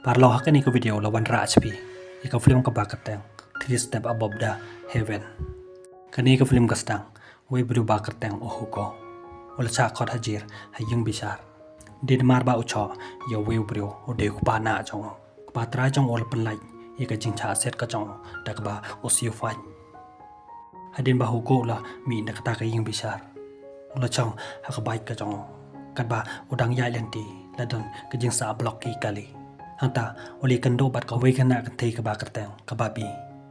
Parlo hakan iko video lawan Rajpi. Iko film kabakateng 3 step above the heaven. Kani iko film kastang we bru bakateng ohuko. Wala cha khot hajir hayung bisar. Din mar ba ucho yo we bru ode kupa na chong. Kupa tra chong ol penlai ika jingcha set ka chong dakba osiu fan. Hadin ba huko la mi nakata ka yung bisar. Wala chong hakabai ka chong. Kadba udang yai lenti ladon ka jingsa blok ki kali. Hanta oli kendo bat ka we kana ka thei ka ba kateng ka babi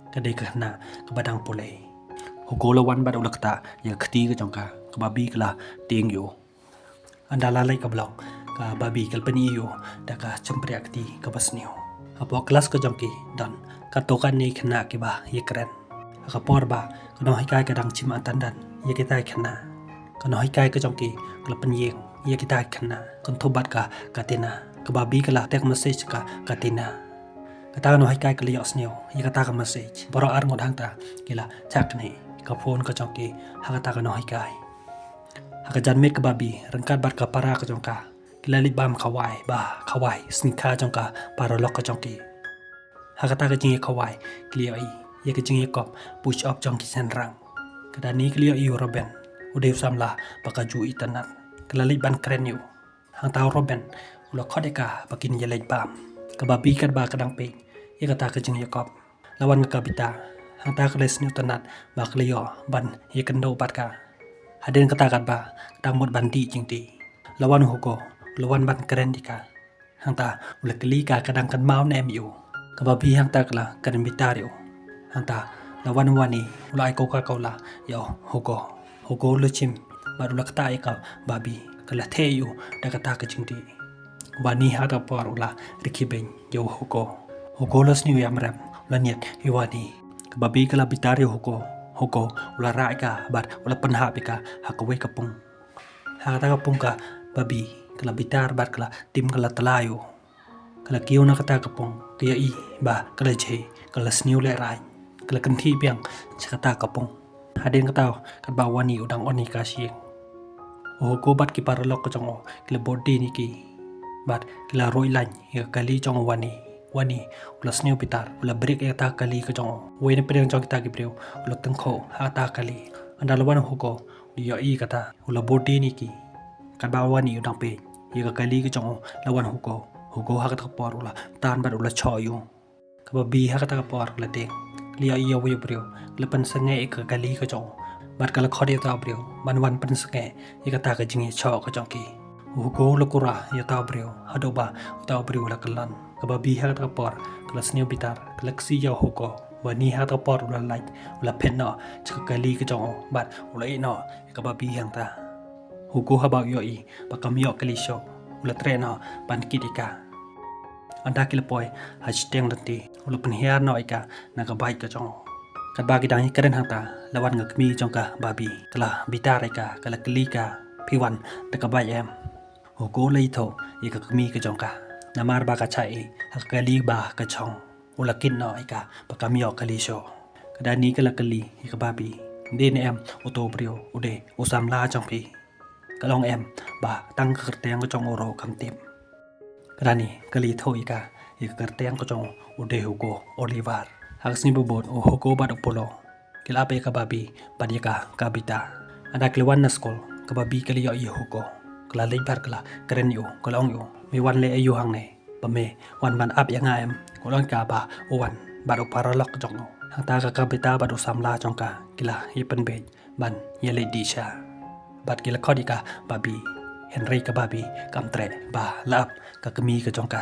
ka dei ka na ka badang pulei hugola wan bat ulakta ya khti ka jongka ka babi kala ting yo andala lai ka blok ka babi kal pani yo da ka champria khti ka basniyo apo kelas ka jongki dan ka tokan nei khana ki ba ye kren ka por ba ka no hai kai ka dang chim antan ye kita khana ka no hai kai ka jongki kal pani ye kita khana kon thobat ka tena kebabi kala tek message ka katina kata no hai kai kali osneo ye kata ka message boro ar ngot hangta kila chak nei ka phone ka chongki ha kata ka no hai kai ha ka jan met kebabi rangkat bat ka para ka jongka kila li bam khawai snika jongka para lok ka chongki ha kata ka jingi khawai klia ai ye ka jingi kop push up chongki sen rang kada ni klia i roben ude samla pakaju itanat kila li ban kren yu hang tau roben lo khodeka bakin yelai bam kababi kat ba kadang pe ye kata ka jing yakop lawan ka bita hang ta kles new tanat ba kleyo ban ye kendo bat ka haden kata kat ba dang mot ban ti jing ti lawan hugo lawan ban keren dika hang ta ule kli ka kadang kan mau nem yu kababi hang ta kala kan bita yu hang ta lawan wani ulai ko ka kola yo hugo lu chim ba ule kata ka babi kala the yu da kata ka jing ti Bani hata por ula rikibeng yo huko los ni yamram laniet hiwani babi kala bitari huko ula raika bat ula panha pika hakawe kapung hata kapung ka babi kala bitar bat kala tim kala talayo kala kiyo na kata kapung kaya i ba kala je kala sniu le rai kala kanthi piang kata kapung hadin kata kadba wani udang oni kasyeng huko bat ki paralok ko chongo kala body ni ki bat kila roi lan ya kali chong wani ula sneu pitar ula break ya ta kali ka chong we ne preng chong ta ki preu ula tangkho ha ta kali andalwan huko ya i kata ula body ni ki kan ba wani udang pe ya kali ka chong lawan huko ha ka por ula tan bat ula cho yu ka ba bi ha ka ta por ula te lia i ya we preu la pan sange ka kali ka chong bat kala khodi ta preu ban wan pan sange ya ka ta ka jingi cho ka chong ki hugo lokura ya tau brio hadoba tau brio la kalan kababi ha ta por kelas new bitar galaxy ya hugo wani ha ta por la light la penno chakali ka jong bat ulai no kababi hang ta hugo ha ba yo i pakam yo kali show ula treno ban kidika anda kilpoy hashtag nanti ula penhiar no ika na ka bai ka jong kat bagi dang karen hata lawan ngakmi jong ka babi kala bitar ika kala klika piwan ta ka bai em hugo lei tho ika kmi ka jongka namar ba ka chai hakali ba ka chong ulakin no ika pakamyo kali sho kadani kala kali ika babi din em auto brio ude usam la chong pi kalong em ba tang ka kerteng ka chong oro kam tim kadani kali tho ika kerteng ka chong ude hugo oliver haksni bobot o hugo ba polo kila pe ka babi padika kabita ada klewan na skol ka babi kali yo i hugo kala leibar kala keren yo kolong yo mi wan le ayu hang ne pame wan ban up yang em kolong ka ba wan ba do paralok jong no hang ta ka kabita ba do samla jong ka kila hipen be ban yele disha bat kila khodika babi henry ka babi kam tre ba lap ka kami ka jong ka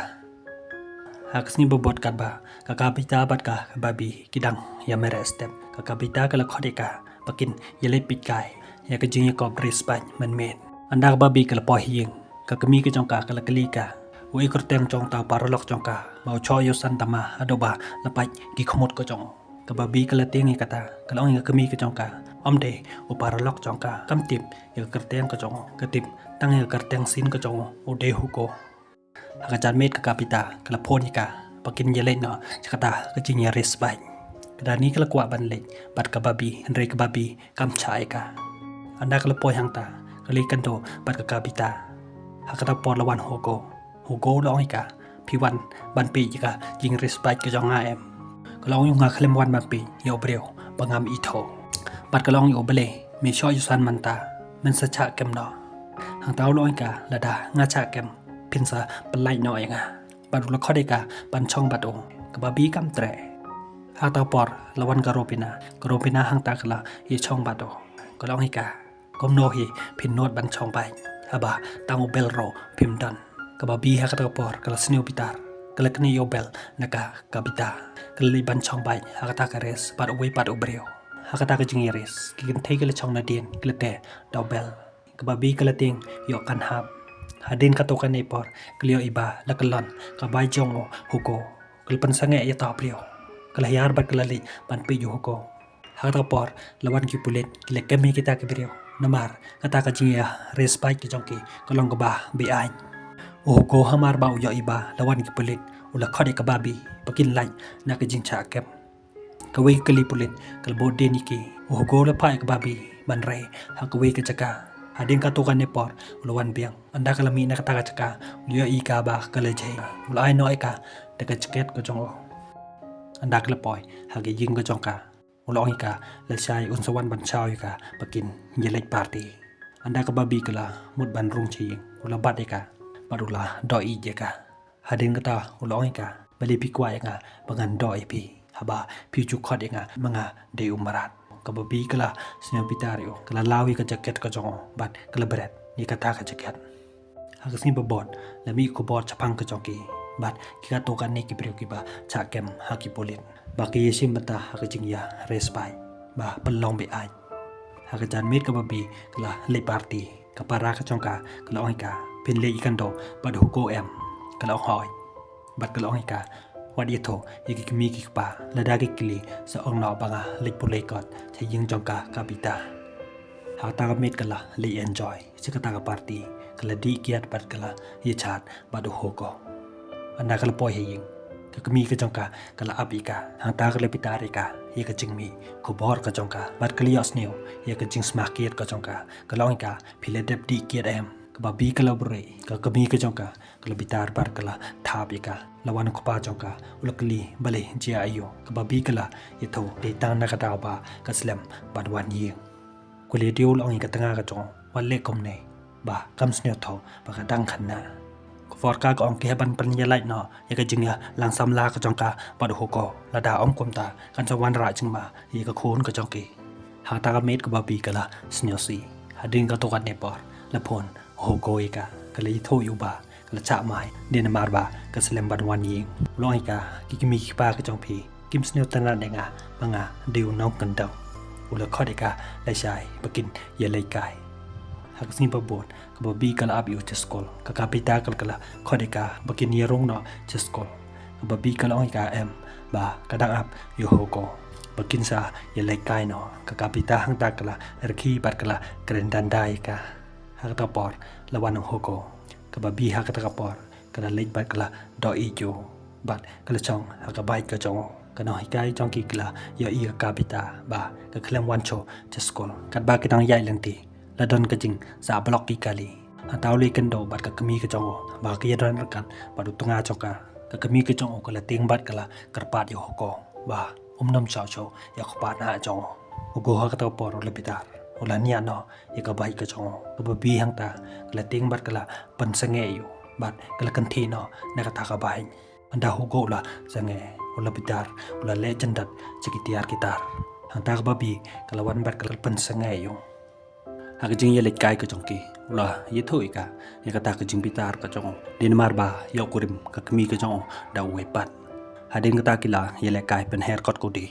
haksni bobot kat ba ka kabita bat ka babi kidang ya mere step ka kabita kala khodika pakin yele pikai ya ka jing ko bris ban men anda babi kala po hieng ka kami ka jongka kala kalika we kurteng jong ta paralok jongka mau cho yo santama adoba lapai ki khomot ko jong ka babi kala tengi kata kala ong ka kami ka jongka omde u paralok jongka kam tip ya kurteng ka jong ka tip tang ya kurteng sin ka jong ode huko ha jan met ka kapita kala phonika pakin yele no chakata ka jinya res bai kadani kala kwa ban le bat ka babi henry ka babi kam chai ka anda kala po hang ta kali kanto bat ka kabita hakata por lawan hugo lo ika พี่วันบันปีจกะยิงริสไปกะจองงาก็ลองอยู่งาเคลมวันบันปีโยเบรียวบังงามอีโทบัดก็ลองอยู่เบลมีช่อยอยู่ซันมันตามันสะชะเกมนอหางเต้าลอยกะละดางาชะเกมพินซาเป็นไลหน่อยงาบัดรุละข้อเดกะบันช่องบัดองกะบาบีกำแตรหางเต้าปอร์ละวันกะโรปินาหางตากะละอีช่องบัดโอก็ลองให้กะกมโนฮีพินโนดบันช่องไปฮะบาตังโอเบลโรพิมดันกะบาบีหางเต้าปอร์กะละสเนียวปิตาร์กะละกนีโอเบลนะคะกะบิตากะลิบันช่องไปหางตากะเรสบัดอเวบัดอเบรียวHakata ka jingiris, kikin tay ka lechong na din, kilate, daubel. Kababi kalating, yo kanhab. Hadin katokan na ipor, kaliyo iba, lakalon, kabay jong o huko. Kalpan sange iya tapriyo. Kalahiyar bat kalali, banpi yo huko. Hakata por, lawan ki pulit, kilekemi kita kibiriyo. Namar, kata ka jingiya, respite ki jongki, kalong gaba, biay. O huko hamar ba uyo iba, lawan ki pulit, ula kode kababi, pakinlay, nakajing chakem. Kawai kali pulit kalbo deniki uhugo la pai ka babi banrai ha kawai ka jaka hadin ka tukan ne por ulawan biang anda kalami na kata ka jaka ulia I ka ba kala jai ulai no ai ka de ka jaket ko jong anda kala poi ha ge ying ko jong ka uloi ka la sai un sawan ban chao ka pakin yelek party anda ka babi kala mut ban rung chi ula bat ai ka barula do I je ka hadin ka ta uloi ka bali pi kwa nga bangan do ai pi haba pichu khod nga mga de umarat kababi kala snya pitario kala lawi ka jacket ka jong bat kala bret ni kata ka jacket hagasni babot lami ko bot chapang ka joki bat kika to kan ne ki priyo ki ba cha kem ha ki polin ba ki yesim bata ha ka jingya respai ba pelong be ai ha ka jan mit kababi kala le party ka para ka jong ka kala oi ka pin le ikan do ba do ko em kala hoi bat kala oi ka Wadi itu, yaki kami kikpa, ladagi kili seorang nak banga lek pulai kot, sayang jongka kabita. Hakta kamit kala le enjoy, sekata ka party, kala di kiat bat kala ye chat badu hoko. Anda kala poi haying, kami ke jongka kala abika, hakta kala pitari ka, ye ke jingmi, kubor ka jongka, bat kali yosneu, ye ke jing smakir ka jongka, kalong ka pile dep di kiat em. Kababi kala bere, kami ke jongka, kala bitar bar kala thabika, lawan ko pa jongka, ulakli bale jia ayo, kababi kala ito detang nakataw ba kaslem badwan yeng. Kuli diul ang ikatanga ka jong, wale komne, ba kamsnyo to baka dang khanna. Kuforka ko ang kihaban panyalay no, yaka jingya lang samla ka jongka badu hoko, lada om komta kan sa wan ra jingma, yaka khun ka jongki. Hata ka met kababi kala snyosi, hading ka tukan nepor, lapon. Hoko ika kala itho yuba kala cha mai den marba ka slem ban wan ying loi ka kikimi pa ka jong phi kim sneu tan na nga manga deu nong kan daw ula khodika lai sai bakin ye lai kai hak sin babot ka babi kala ab yu cheskol ka kapita kala khodika bakin ye rong no cheskol ka babi kala oi ka em ba kadang ab yu hoko bakin sa ye lai kai no ka kapita hang ta kala rki bat kala krendan dai ka hakata por lawan ng hoko kababi hakata ka por kada late bat kala do ijo bat kala chong hakabai ka chong kana hikai chong ki kala ya I ka kapita ba ka khlem wan cho cheskol kat ba kitang yai lengti ladon ka jing sa block ki kali hatauli kendo bat ka kami ka chong ba ki yadan kan ba du tunga choka ka kami ka chong kala ting bat kala karpat yo hoko ba umnom chao cho ya khpat na chong ugo hakata por lepitar Ula niya no, ika bahay ka chong, kababihang ta, kala ting bat kala pansange yu, bat kala kanti no, nakataka bahay. Anda hugo ula sange, ula bitar, ula legendat, sikitiar kitar. Hang ta kababi, kalawan bat kala pansange yu. Haka jing yelit kay ka chong ki, ula yito ika, yakata ka jing bitar ka chong, dinamar ba, yakurim, kakami ka chong, daw wepat. Hadin kata kila, yelit kay pen haircut ko di,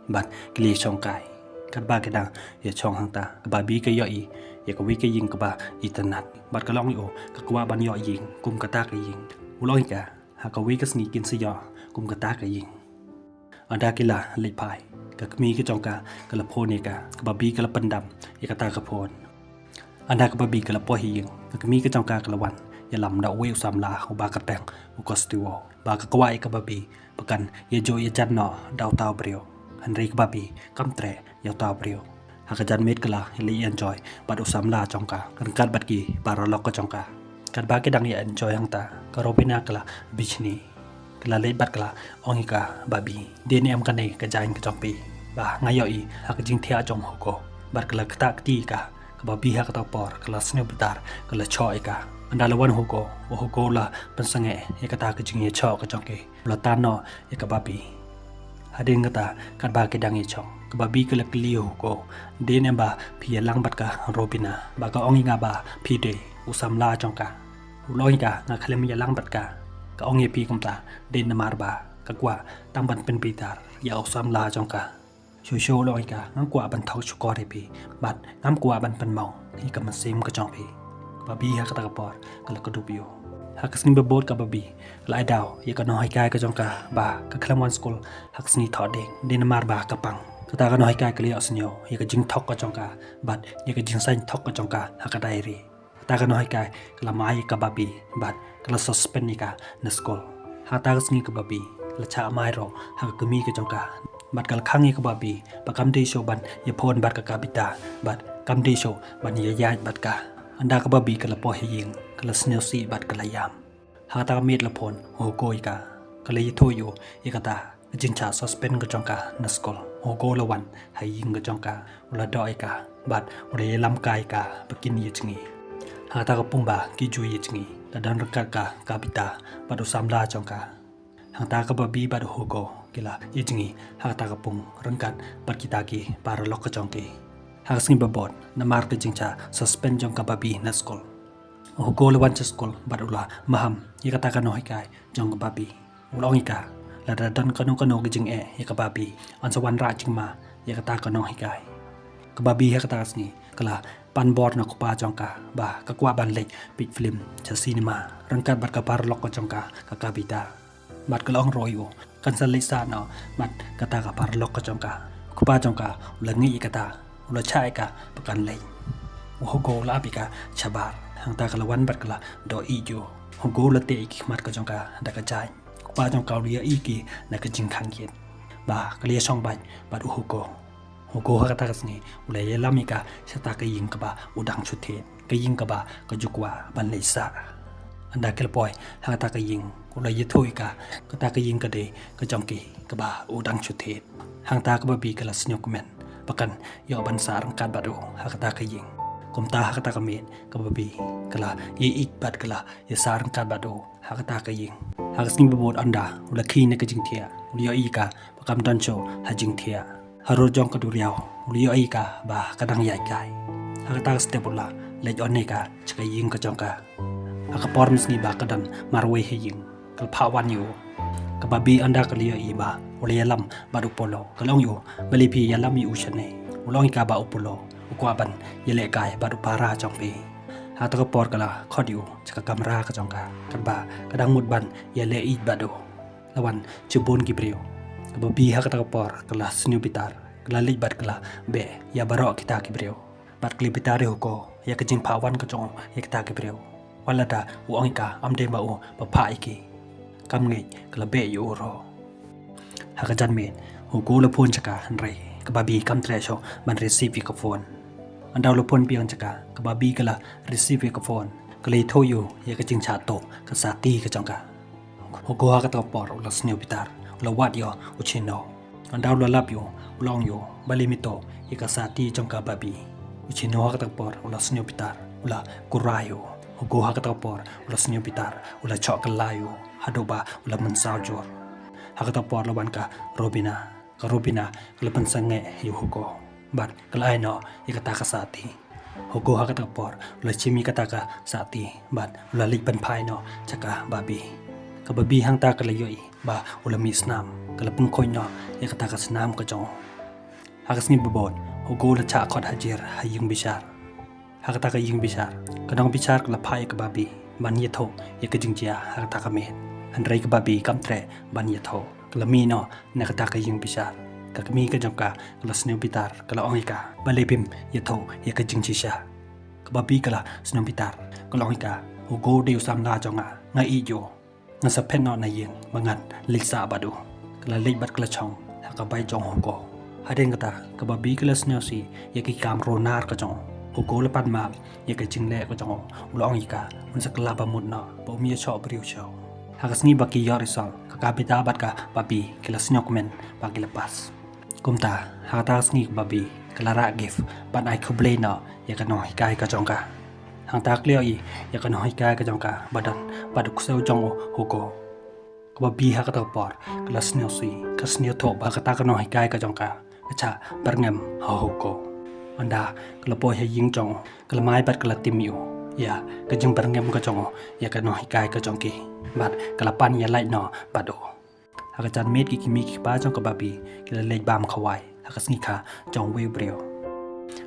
bat kili chong kay. Kadba kedang ya chong hang ta kababi ka yo I ya ka wi ka ying ka ba itanat bat ka long yo ka kwa ban yo ying kum ka ta ka ying uloi ka ha ka wi ka sni kin si yo kum ka ta ka ying ada kila le pai ka kmi ka chong ka ka la phone ka kababi ka la pandam ya ka ta ka phone anda kababi ka la po hi ying ka kmi ka chong ka la wan ya lam da wi usam la ba ka tang u ko stiwo ba ka kwa I kababi pakan ya jo ya jan no daw taw brio Henry kababi kamtre yaw taw brio hakajan met kala ili enjoy bat usam la chongka kan kat bat ki para lok ka chongka kad ba ke dang ya enjoy hang ta ka robina kala bichni kala le bat kala ongi ka babi de ne am ka nei ka jain ka chong pi ba ngayo i hak jing thia chong ho ko bat kala kta ti ka babi ha ka ta por kala sne bitar kala choi ka anda lawan ho ko la pansange ya ka ta ka jing ye cho ka chong ke la ta no ya ka babi ading kata kad ba ke dang ye chong ka babi kala kli ho ko de ne ba phi lang bat ka robina ba ka ongi nga ba phi de usam la chong ka loi ka nga khalem ya lang bat ka ông nghe pi công ta đến nam arba các quả tăng bận bên bitar ya osam la trong cả show loi cả ngắm quả bận thau chu đi pi bận ngắm quả bận bận màu thì cầm sim cái trong pi babi ha kata kapor kalau kedubio hak sini bebot ka babi lai dau ya kan hai kai ka trong cả ba ka klamon school hak sini thọ đến nam arba ka pang kata kan hai kai ka li osnyo ya ka jing thok ka trong cả bận ya ka jing sain thok ka trong cả hak ka diary ta kan hai kai kala mai ka babi bận kala suspend ni ka na school hata ka sngi ka babi la cha mai ro ha ka mi ka jong ka bat kal khangi ka babi ba kam de show ban ye phone bat ka kabita bat kam de show ban ye ya bat ka anda ka babi kala po he ying kala snel si bat kala yam hata ka met la phone ho koi ka kala ye tho yo ye ka ta jin cha suspend ka jong ka na school ho ko la wan ha ying ka jong ka la doi ka bat re lam kai ka bakin ye chingi hata ka pumba ki ju ye chingi dan rekat ka kapita pada samla jongka hang ta ka babi pada hugo kila ijingi hang ta ka pung rengkat pat kita ki para lok ka jongki hang sing babot namar ka jingcha suspend jongka babi na school hugo lawan cha school badula maham yikata ka noi kai jong ka babi ulong ika la dan ka no ki jing yaka babi an sawan ra jingma yakata ka noi kai ka babi yakata sni kala pan bor na kupa jongka ba ka kwa ban lek big film cha cinema rangkat bat ka par lok ko jongka ka kabita bat ka long royo kan sa lisa no bat kata ka par lok ko jongka kupa jongka la ngi kata la chai ka pakan lei ho go la bi ka chabar hang ta ka lawan bat kala do i jo ho go la te ki mat ka jongka da ka chai kupa jongka ria i ki na ka jing khang kien ba ka le song bat ho go hugo ha ta kasni ulai lamika sata ka ying ka ba udang chuthe ka ying ka ba ka jukwa ban leisa anda kel boy ha ta ka ying ulai ye thoi ka ta ka ying ka de ka jongki ka ba udang chuthe hang ta ka ba bi ka la snyok men pakan yo ban sarang kan ba do ha ta ka ying kom ta ha ta ka men ka ba bi ka la ye ik bat ka la ye sarang kan ba do ha ta ka ying ha kasni bobot anda ula khi ne ka jing thia ulio i ka pakam don cho ha jing thia haro jong ka duriao ulio ai ka ba kadang yai kai hakata stepula le onne ka chka ying ka jong ka aka porms ni ba kadan marwe he ying kal pha wan yu ka babi anda ka lio i ba ule lam ba du polo kalong yu bali pi yalam yu shane ulong ka ba upolo ukwa ban yele kai ba du para jong pi hata ka por kala khodiu chka kamera ka jong ka kan ba kadang mut ban yele i ba du lawan chubon gibreo babi hak ta por kelas new bitar kala libat kala be ya barok kita ki breu bat kli bitare ko ya kejing pawan ka jong ya kita ki breu wala da uang ka amde ba u pa pha iki kam ngai kala be yu ro hak jan me ko la phone chaka hanre ka babi kam tre sho ban receive ka phone andaw la phone piang chaka ka babi kala receive ka phone kala tho yu ya kejing cha to ka sa ti ka jong ka ko hak ta por la new bitar la wat yo uchino andaw la lap yo long yo balimito ikasati jongka babi uchino ha ka por ula snyo pitar ula kurayo hugo ha ka por ula snyo pitar ula chokalayo hadoba ula mansao jor ha ka por lawan ka robina kala pansange yu hugo bat kalai no ikata ka sati hugo ha ka por ula chimi kata ka sati bat ula lik ban phai no chaka babi ka babi hang ta kala yoi ba ula mi snam kala pung khoi no ya kata ka snam ka jong hakas ni bobot hugo la cha khot hajir haying bishar hakata ka ying bishar kadang bishar kala phai ka babi ban ye tho ya ka jingjia hakata ka me han rei ka babi kam tre ban ye tho kala mi no na kata ka ying bishar ka mi ka jong ka kala sneu bitar kala ong ka balepim ye tho ya ka jingchi sha ka babi kala sneu bitar kala ong ka hugo de usam la jonga nga i jo nga sa pen no na yin mangan liksa badu kala lek bat kala chong ha ka bai jong hugo hadeng kata ka babi kala sneo si ya ki kam ronar ka jong Hugo lepan map ya ke jing le ko jong ulong ika un sakla ba mut no bo mi cho briu cho hakas ni baki yorisol ka kapita bat ka papi kilas nyokmen bagi lepas kumta hatas ni babi kelara gif ban ai kuble no ya kan no hikai ka jong ka hang tak leo i ya kan no hikai ka jong ka badan baduk seu jong Hugo kababi ha ka por kelas nyo si kas nyo to ba ka ta ka no hikai ka jong ka cha barngam Hugo anda kelapoy hay ying jong kelamai bat kelatim yu ya kejeng barngam ka jong ya ka no hikai ka jong ki bat kelapan ya lai no bado hakajan med ki kimi ki ba jong ka babi kila lej bam khawai hakas ngi kha jong we brio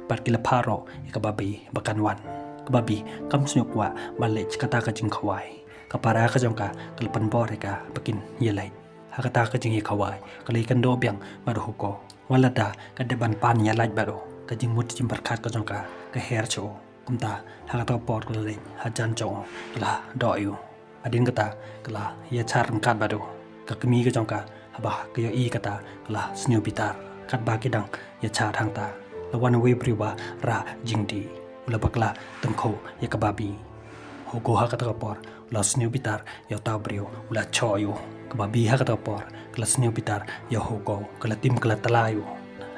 bat kila pharo ya ka babi bakan wan ka babi kam snyok wa balej kata ka jing khawai ka para ka jong ka kelapan bor ka bakin ya lai hakata ka jing khawai kalai kan do byang bado Hugo walada ka deban pan ya lai bado ka jing mut jim berkat ka jong ka hair cho kumta hakata por ka le hajan jong la do yu adin kata kala ya char kat bado ka kemi ka jong ka haba ka yo i kata kala sneu bitar kat ba ki dang ya char hang ta lawan we priwa ra jingdi ula bakla tengko ya ka babi Hugo hakata por la sneu bitar ya ta brio ula cho yu ka babi hakata por kala sneu bitar ya Hugo kala tim kala talayu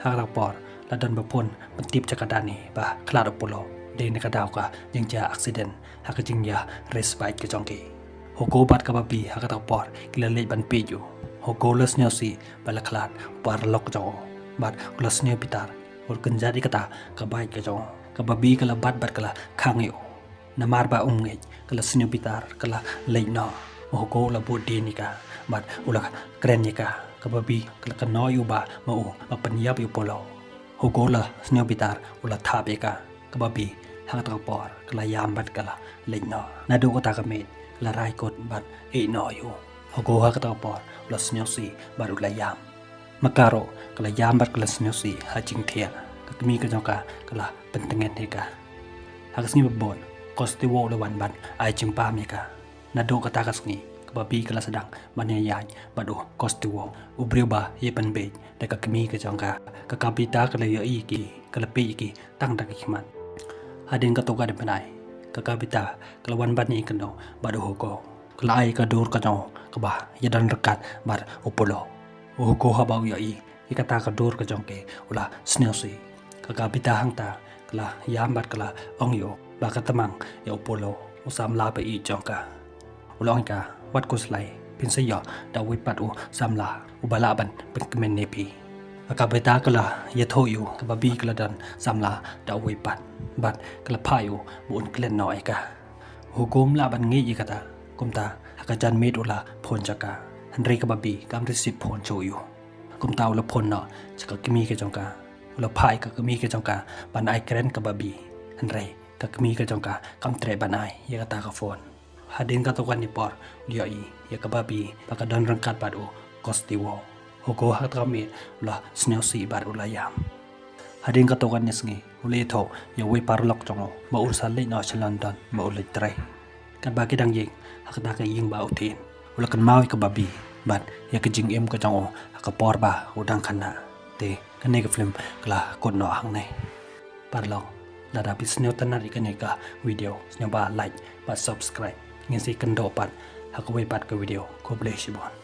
hakata por ladan bapun pentip cakadani bah kelado pulau de nekadau ka yang ja accident hakajing ya respite ke jongki Hugo bat ka babi hakata por kila lej ban peju Hugo les nyosi bala klat par lok jo bat les nyo pitar ur kenjadi kata ka bai ke jo ka babi kala bat kala khangyo namar ba umnge kala snyo pitar kala lej no Hugo la bodi nika bat ula kren nika ka babi kala kanoyu ba mau mapanyap yu polo Hugo la sneo bitar ula thabeka kababi hakata por kala yam bat kala leino nadu kota kamet la rai kot bat e no yu Hugo hakata por la sneo si bat ula yam makaro kala yam bat kala sneo si hajing thia kakmi ka joka kala pentengen heka hakasni babon kostiwo la wan bat ai chimpa meka nadu kota kasni kababi kala sedang manayay badu kostiwo ubriba yepan be da kakmi ka jongka ka kapita kala yo iki kala pe iki tang da kiman hadin ka toga de panai ka kapita kala wan ban ni kano badu Hugo kala ai ka dur ka jong ka ba yadan rekat bar upolo Hugo habau yo i ikata ka dur ka jongke ula snelsi ka kapita hangta kala yambat kala ongyo ba ka tamang ya upolo usam la pe i jongka ulong ka wat kuslai pinsayo da wipat u samla ubalaban penkemen nepi akabeta kala yathoyu kababi kala dan samla da wipat bat kala phayu bun klen noi ka hukum laban ngi kata kumta hakajan med ula phon jaka hanri kababi kam receive phon choyu kumta ula phon no chaka kimi ke jongka ula phai ka kimi ke jongka ban ai kren kababi hanri ka kimi ke jongka kam tre ban ai yakata ka phone hadin ka tokan ni por lioi ya kababi pakadon rangkat badu kostiwo Hugo hat kami la sneo si bar ulayam hadin ka tokan ni sngi ule tho ya we parlok jongo ma ursal le no London ma ule tre kan ba ki dang ying hakata ka ying ba utin ula kan mawi kababi bat ya ka jing em ka jongo ka por ba udang khana te kan ne ka film kala kon no hang nei parlok lada bisneo tanari kan ne ka video sneo ba like ba subscribe ngin si kendo pat hakwe pat ke video ko bless you bon